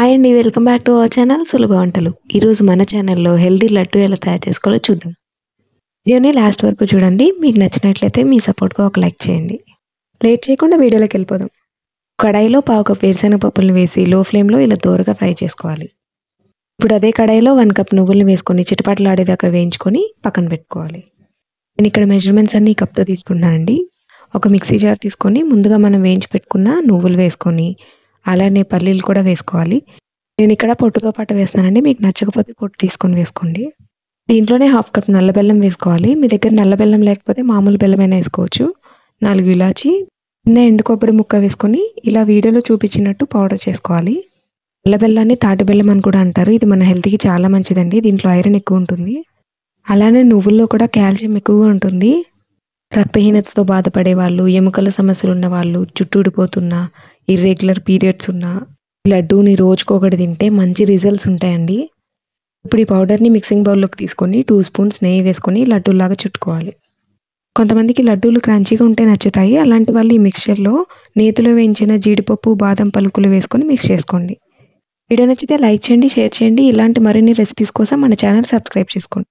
Hi అండి. Welcome back to our channel సులభ వంటలు. ఈరోజు మన ఛానల్‌లో హెల్తీ లడ్డు ఎలా తయారు చేసుకోవాలో చూద్దాం. వీడియోని లాస్ట్ వరకు చూడండి. మీకు నచ్చినట్లయితే మీ సపోర్ట్‌గా ఒక లైక్ చేయండి. లేట్ చేయకుండా వీడియోలోకెళ్ళిపోదాం. కడాయిలో పావు కప్ వేరుశనగ పప్పులను వేసి లో ఫ్లేమ్‌లో ఇలా దోరగా ఫ్రై చేసుకోవాలి. ఇప్పుడు అదే కడాయిలో 1 కప్ నువ్వులను వేసుకొని చిటపటలాడేదాకా వేయించుకొని పక్కన పెట్టుకోవాలి. నేను ఇక్కడ మెజర్‌మెంట్స్ అన్నీ ఈ కప్‌తో తీసుకుంటున్నానండి. ఒక మిక్సీ జార్ తీసుకొని ముందుగా మనం వేయించి పెట్టుకున్న నువ్వులు వేసుకొని అలానే పల్లీలు కూడా వేసుకోవాలి. నేను ఇక్కడ పొట్టుతో పాటు వేస్తున్నానండి. మీకు నచ్చకపోతే పొట్టు తీసుకొని వేసుకోండి. దీంట్లోనే హాఫ్ కప్ నల్ల బెల్లం వేసుకోవాలి. మీ దగ్గర నల్ల బెల్లం లేకపోతే మామూలు బెల్లమైనా వేసుకోవచ్చు. 4 ఇలాచి, చిన్న ఎండు కొబ్బరి ముక్క వేసుకొని ఇలా వీడియోలో చూపించినట్టు పౌడర్ చేసుకోవాలి. నల్ల బెల్లాన్ని తాటి బెల్లం అని కూడా అంటారు. ఇది మన హెల్త్‌కి చాలా మంచిదండి. దీంట్లో ఐరన్ ఎక్కువ ఉంటుంది. అలానే నువ్వుల్లో కూడా కాల్షియం ఎక్కువగా ఉంటుంది. రక్తహీనతతో బాధపడే వాళ్ళు, ఎముకల సమస్యలు ఉన్న వాళ్ళు, జుట్టు ఊడిపోతున్న, ఇర్రెగ్యులర్ పీరియడ్స్ ఉన్న లడ్డూని రోజుకొకటి తింటే మంచి రిజల్ట్స్ ఉంటాయండి. ఇప్పుడు ఈ పౌడర్‌ని మిక్సింగ్ బౌల్‌లోకి తీసుకొని 2 స్పూన్స్ నెయ్యి వేసుకొని లడ్డూలాగా చుట్టుకోవాలి. కొంతమందికి లడ్డూలు క్రంచీగా ఉంటే నచ్చుతాయి. అలాంటి వాళ్ళు ఈ మిక్స్చర్‌లో నేతిలో వేయించిన జీడిపప్పు, బాదం పలుకులు వేసుకొని మిక్స్ చేసుకోండి. వీడియో నచ్చితే లైక్ చేయండి, షేర్ చేయండి. ఇలాంటి మరిన్ని రెసిపీస్ కోసం మన ఛానల్ సబ్స్క్రైబ్ చేసుకోండి.